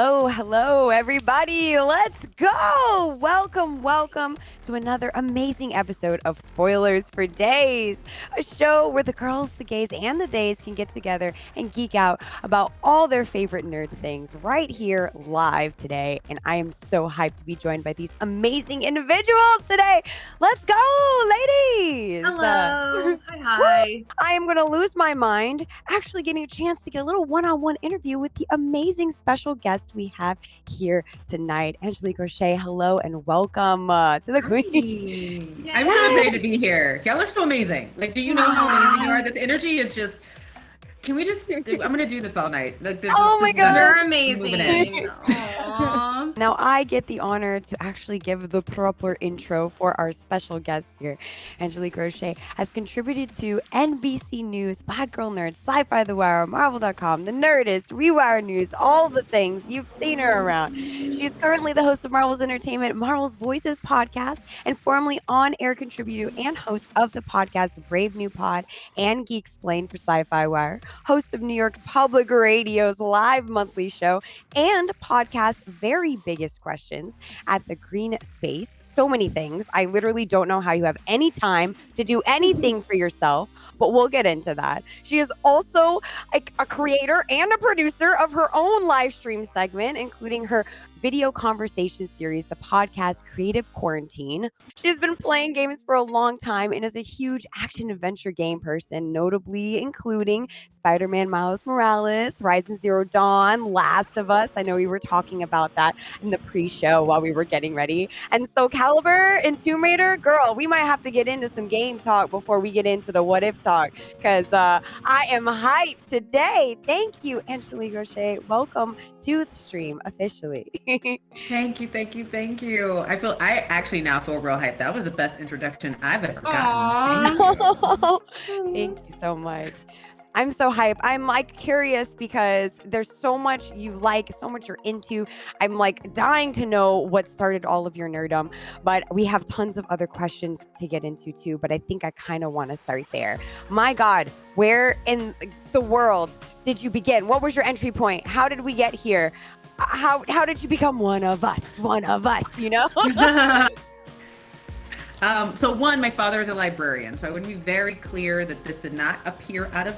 Hello, everybody. Let's go. Welcome to another amazing episode of Spoilers for Days, a show where the girls, the gays, and the days can get together and geek out about all their favorite nerd things right here live today. And I am so hyped to be joined by these amazing individuals today. Let's go, ladies. Hello. Hi. I am going to lose my mind actually getting a chance to get a little one-on-one interview with the amazing special guest we have here tonight. Angelique Roche, hello and welcome to the Queen. Yay. I'm so excited to be here. Y'all are so amazing. Like, do you know how amazing you are? This energy is just. Can we just? I'm gonna do this all night. Like, my God. You're moving amazing. in. Aw. Now, I get the honor to actually give the proper intro for our special guest here. Angelique Roche has contributed to NBC News, Black Girl Nerds, Sci-Fi The Wire, Marvel.com, The Nerdist, Rewire News, all the things. You've seen her around. She's currently the host of Marvel's Entertainment, Marvel's Voices podcast, and formerly on-air contributor and host of the podcast Brave New Pod and Geek Explained for Sci-Fi Wire, host of New York's Public Radio's live monthly show, and podcast Very Biggest Questions at the Green Space. So many things. I literally don't know how you have any time to do anything for yourself, but we'll get into that. She is also a creator and a producer of her own live stream segment, including her video conversation series, the podcast Creative Quarantine. She has been playing games for a long time and is a huge action adventure game person, notably including Spider-Man Miles Morales, Horizon Zero Dawn, Last of Us. I know we were talking about that in the pre-show while we were getting ready. And so Caliber and Tomb Raider, girl, we might have to get into some game talk before we get into the what if talk, because I am hyped today. Thank you, Angelique Roche. Welcome to the stream officially. Thank you. I actually now feel real hyped. That was the best introduction I've ever gotten. Aw. Thank you so much. I'm so hyped. I'm like curious because there's so much you like, so much you're into. I'm like dying to know what started all of your nerdom, but we have tons of other questions to get into too. But I think I kind of want to start there. My God, where in the world did you begin? What was your entry point? How did we get here? How did you become one of us, you know? So one, my father is a librarian, so I want to be very clear that this did not appear out of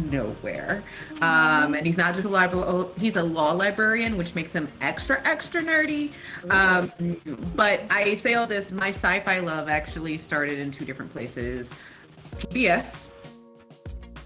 nowhere. And he's not just a librarian, he's a law librarian, which makes him extra nerdy. But I say all this, my sci-fi love actually started in two different places. PBS.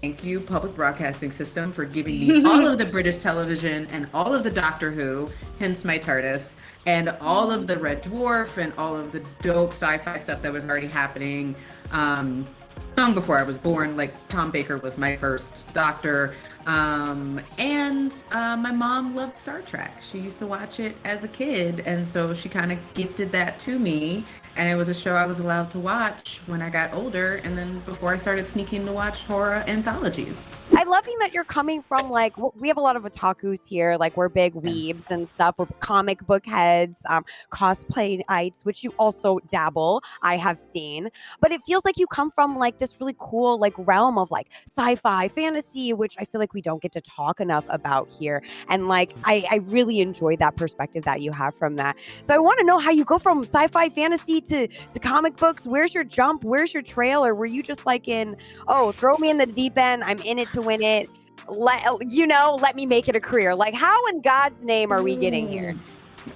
Thank you, Public Broadcasting System, for giving me all of the British television and all of the Doctor Who, hence my TARDIS, and all of the Red Dwarf and all of the dope sci-fi stuff that was already happening long before I was born. Like, Tom Baker was my first Doctor. And my mom loved Star Trek. She used to watch it as a kid, and so she kind of gifted that to me. And it was a show I was allowed to watch when I got older, and then before I started sneaking to watch horror anthologies. I loving that you're coming from, like, we have a lot of otakus here, like we're big weebs and stuff, we're comic book heads, cosplayites, which you also dabble, I have seen, but it feels like you come from like this really cool like realm of like sci-fi fantasy, which I feel like we don't get to talk enough about here, and like I really enjoy that perspective that you have from that. So I want to know how you go from sci-fi fantasy to comic books. Where's your jump? Where's your trail? Or were you just like throw me in the deep end, I'm in it to win it, let me make it a career? Like, how in God's name are we getting here?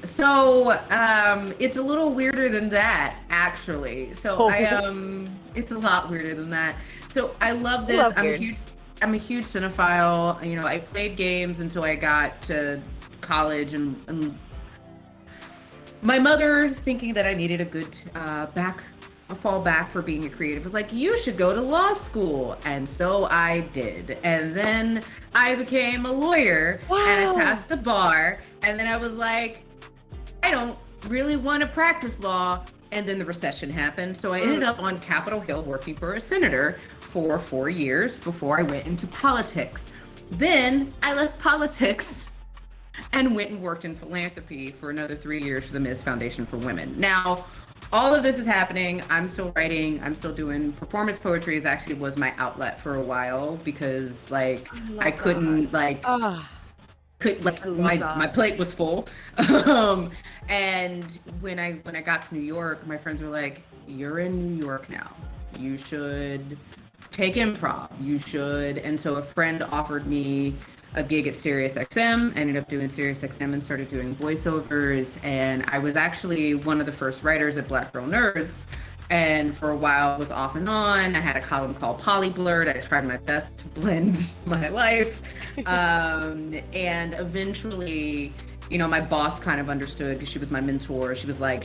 So it's a little weirder than that, actually. So it's a lot weirder than that. So I love this. I'm a huge cinephile. You know, I played games until I got to college, and my mother, thinking that I needed a good fallback for being a creative, was like, you should go to law school. And so I did. And then I became a lawyer. Wow. And I passed the bar. And then I was like, I don't really want to practice law. And then the recession happened. So I ended up on Capitol Hill working for a senator for 4 years before I went into politics. Then I left politics and went and worked in philanthropy for another 3 years for the Ms. Foundation for Women. Now, all of this is happening. I'm still writing. I'm still doing performance poetry. Actually was my outlet for a while because like I couldn't like could like I love my that. plate was full. And when I got to New York, my friends were like, "You're in New York now. You should take improv. You should." And so a friend offered me a gig at SiriusXM. I ended up doing SiriusXM and started doing voiceovers. And I was actually one of the first writers at Black Girl Nerds. And for a while was off and on. I had a column called Polyblurred. I tried my best to blend my life. And eventually, you know, my boss kind of understood because she was my mentor. She was like,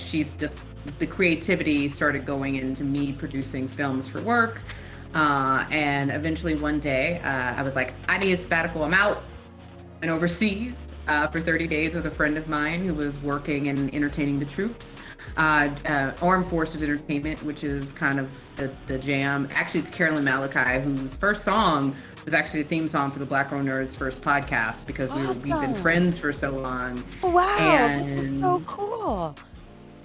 the creativity started going into me producing films for work. And eventually one day I was like, I need a sabbatical. I'm out and overseas for 30 days with a friend of mine who was working and entertaining the troops. Armed Forces Entertainment, which is kind of the jam. Actually, it's Carolyn Malachi, whose first song was actually the theme song for the Black Girl Nerds first podcast because we've been friends for so long. Wow, And this is so cool.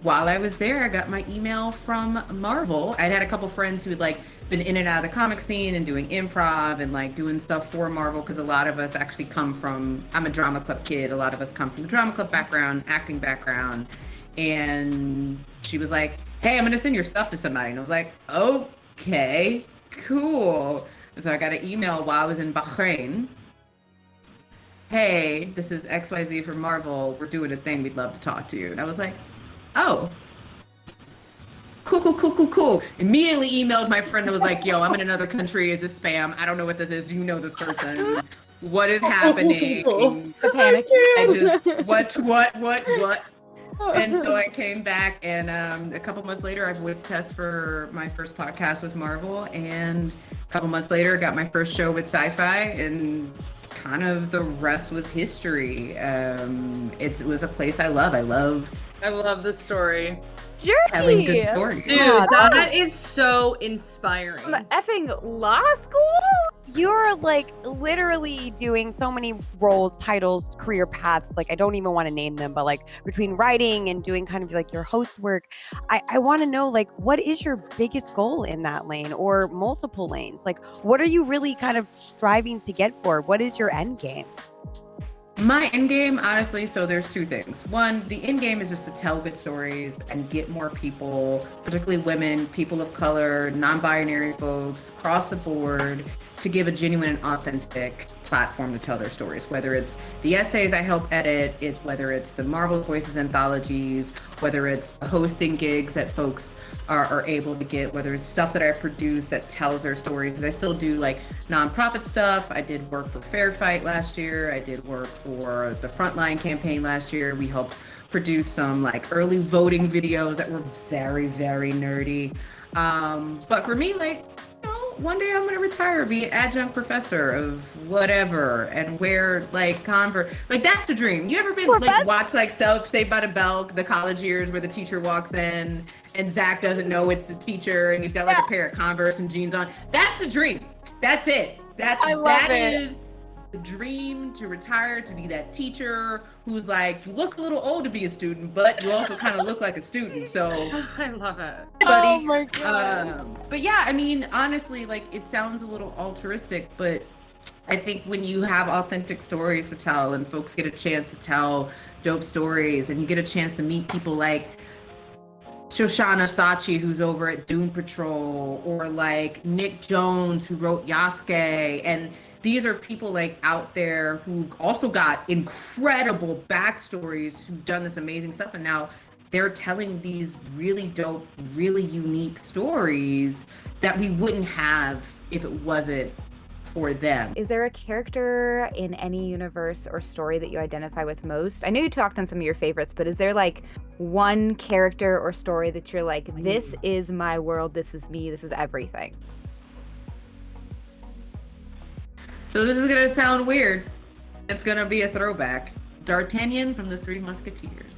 while I was there, I got my email from Marvel. I'd had a couple friends who had like been in and out of the comic scene and doing improv and like doing stuff for Marvel because a lot of us actually come from, I'm a drama club kid. A lot of us come from a drama club background, acting background. And she was like, "Hey, I'm going to send your stuff to somebody." And I was like, "Okay, cool." And so I got an email while I was in Bahrain. "Hey, this is XYZ from Marvel. We're doing a thing. We'd love to talk to you." And I was like, "Oh, cool. Immediately emailed my friend and was like, "Yo, I'm in another country. Is this spam? I don't know what this is. Do you know this person? What is happening?" The panic. I just, what? And so I came back, and a couple months later, I voice test for my first podcast with Marvel, and a couple months later, got my first show with SciFi, and kind of the rest was history. It was a place I love. I love this story. telling good Jacki! stories. Dude, Yeah, that is so inspiring. From effing law school? You're like literally doing so many roles, titles, career paths. Like, I don't even want to name them, but like between writing and doing kind of like your host work, I want to know, like, what is your biggest goal in that lane or multiple lanes? Like, what are you really kind of striving to get for? What is your end game? My end game, honestly, so there's two things. One, the end game is just to tell good stories and get more people, particularly women, people of color, non-binary folks, across the board, to give a genuine and authentic platform to tell their stories. Whether it's the essays I help edit, whether it's the Marvel Voices anthologies, whether it's the hosting gigs that folks are able to get, whether it's stuff that I produce that tells their stories. Because I still do like nonprofit stuff. I did work for Fair Fight last year. I did work for the Frontline campaign last year. We helped produce some like early voting videos that were very, very nerdy. But for me, like, one day I'm going to retire, be an adjunct professor of whatever, and wear like Converse. Like, that's the dream. You ever been like watch like Saved by the Bell, the college years where the teacher walks in and Zach doesn't know it's the teacher and he's got like a pair of Converse and jeans on? That's the dream. That's it. That is the dream, to retire, to be that teacher who's like, you look a little old to be a student, but you also kind of look like a student. So I love it. buddy. Oh my God. But yeah, I mean, honestly, like, it sounds a little altruistic, but I think when you have authentic stories to tell and folks get a chance to tell dope stories and you get a chance to meet people like Shoshana Sachi, who's over at Doom Patrol, or like Nick Jones, who wrote Yasuke, and these are people like out there who also got incredible backstories, who've done this amazing stuff, and now they're telling these really dope, really unique stories that we wouldn't have if it wasn't for them. Is there a character in any universe or story that you identify with most? I know you talked on some of your favorites, but is there like one character or story that you're like, this is my world, this is me, this is everything? So this is gonna sound weird. It's gonna be a throwback. D'Artagnan from the Three Musketeers.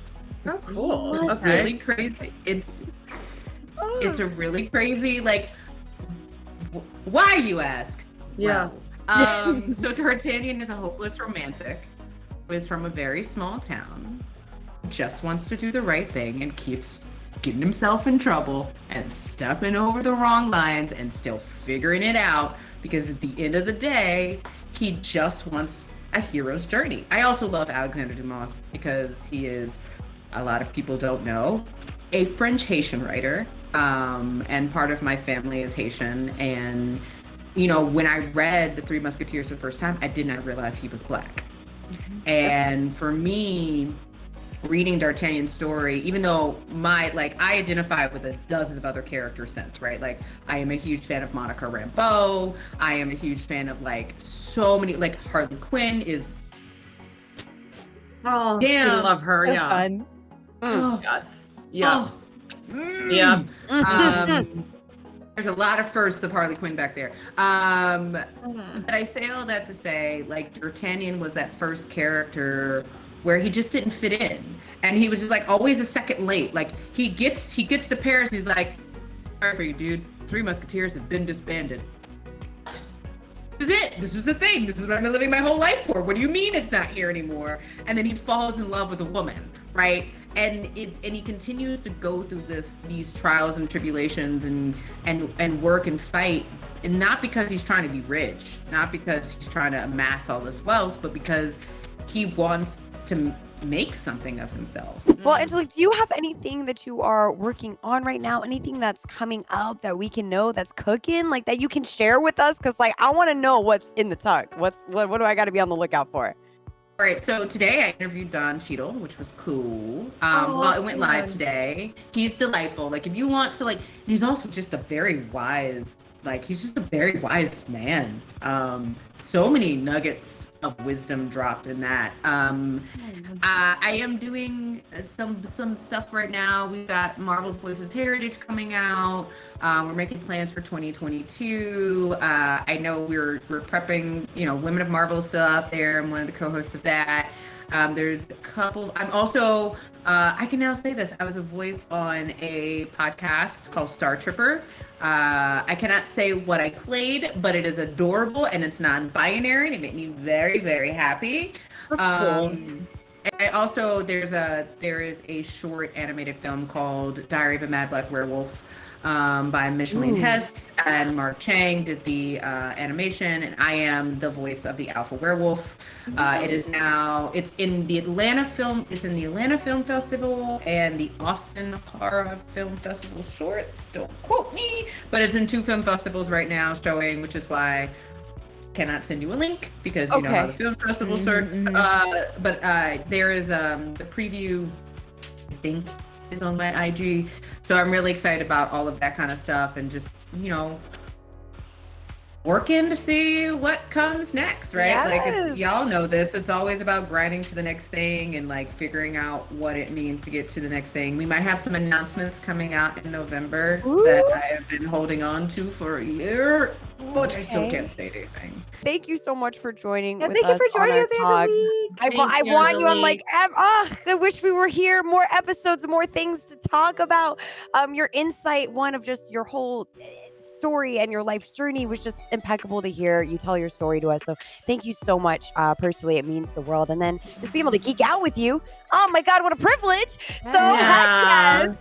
Oh, cool. It's Okay. really crazy. It's a really crazy, like, why, you ask? Yeah. Well, so D'Artagnan is a hopeless romantic who is from a very small town, just wants to do the right thing and keeps getting himself in trouble and stepping over the wrong lines and still figuring it out, because at the end of the day, he just wants a hero's journey. I also love Alexander Dumas because he is, a lot of people don't know, a French Haitian writer. And part of my family is Haitian. And, when I read The Three Musketeers for the first time, I did not realize he was Black. And for me, reading D'Artagnan's story, even though I identify with a dozen of other characters since, right? Like, I am a huge fan of Monica Rambeau. I am a huge fan of so many, Harley Quinn is. Oh, damn. I love her. So Yeah. fun. Yes. Yeah. Oh. Yeah. There's a lot of firsts of Harley Quinn back there. But I say all that to say, D'Artagnan was that first character where he just didn't fit in, and he was just always a second late. He gets to Paris, and he's like, "Sorry for you, dude. Three Musketeers have been disbanded. This is it. This was the thing. This is what I've been living my whole life for. What do you mean it's not here anymore?" And then he falls in love with a woman, right? And he continues to go through these trials and tribulations and work and fight, and not because he's trying to be rich, not because he's trying to amass all this wealth, but because he wants to make something of himself. Well, Angelique, do you have anything that you are working on right now? Anything that's coming up that we can know that's cooking, that you can share with us? Because I want to know what's in the tuck. What do I got to be on the lookout for? All right, so today I interviewed Don Cheadle, which was cool. It went live today. He's delightful. If you want to, he's also just a very wise, he's just a very wise man. So many nuggets of wisdom dropped in that. I am doing some stuff right now. We've got Marvel's Voices Heritage coming out. We're making plans for 2022. I know we're prepping, Women of Marvel still out there. I'm one of the co-hosts of that. There's a couple. I'm also, I can now say this, I was a voice on a podcast called Star Tripper. I cannot say what I played, but it is adorable and it's non-binary, and it made me very, very happy. That's cool. I also, there is a short animated film called Diary of a Mad Black Werewolf, by Micheline Hess, and Mark Chang did the animation, and I am the voice of the Alpha Werewolf. It's in the Atlanta Film Festival and the Austin Horror Film Festival shorts. Don't quote me, but it's in 2 film festivals right now showing, which is why I cannot send you a link, because you know how the film festival works. But there is the preview, I think, is on my IG. So I'm really excited about all of that kind of stuff, and just, working to see what comes next, right? Yes. Y'all know this. It's always about grinding to the next thing and figuring out what it means to get to the next thing. We might have some announcements coming out in November that I have been holding on to for a year, but I still can't say anything. Thank you so much for joining with thank us you for joining on our us, talk. Angelique. I want you. I'm I wish we were here. More episodes, more things to talk about. Your insight, one of just your whole story and your life's journey, was just impeccable to hear you tell your story to us. So thank you so much. Personally, it means the world. And then just being able to geek out with you. Oh my God, what a privilege. So yes.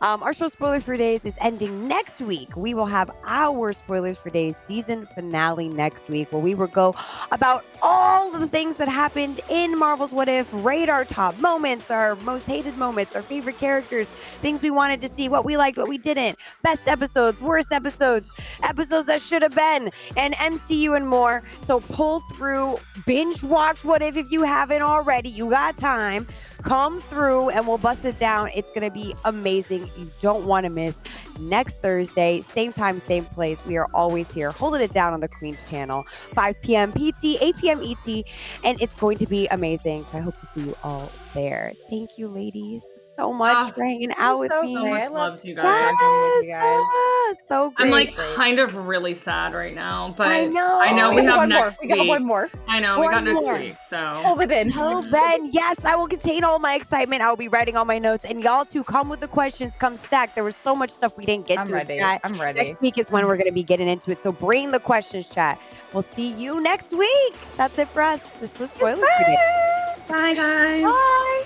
Our show Spoiler for Days is ending next week. We will have our Spoilers for Days season finale next week, where we will go about all of the things that happened in Marvel's What If, rate our top moments, our most hated moments, our favorite characters, things we wanted to see, what we liked, what we didn't, best episodes, worst episodes, episodes that should have been, and MCU and more. So pull through, binge watch What If you haven't already. You got time. Come through and we'll bust it down. It's going to be amazing. You don't want to miss next Thursday, same time, same place. We are always here holding it down on the Queen's channel, 5 p.m. PT, 8 p.m. ET, and it's going to be amazing. So I hope to see you all there. Thank you, ladies, so much for hanging out with me. So much love to you guys. Yes, so great. I'm kind of really sad right now, but I know we have next week. We got one more. I know, we got next more. week. So Hold it in. Until then, yes, I will contain all my excitement. I will be writing all my notes, and y'all too, come with the questions, come stacked. There was so much stuff we didn't get to. I'm ready. Next week is when we're going to be getting into it. So bring the questions, chat. We'll see you next week. That's it for us. This was Spoilers for Days. bye, guys. Bye.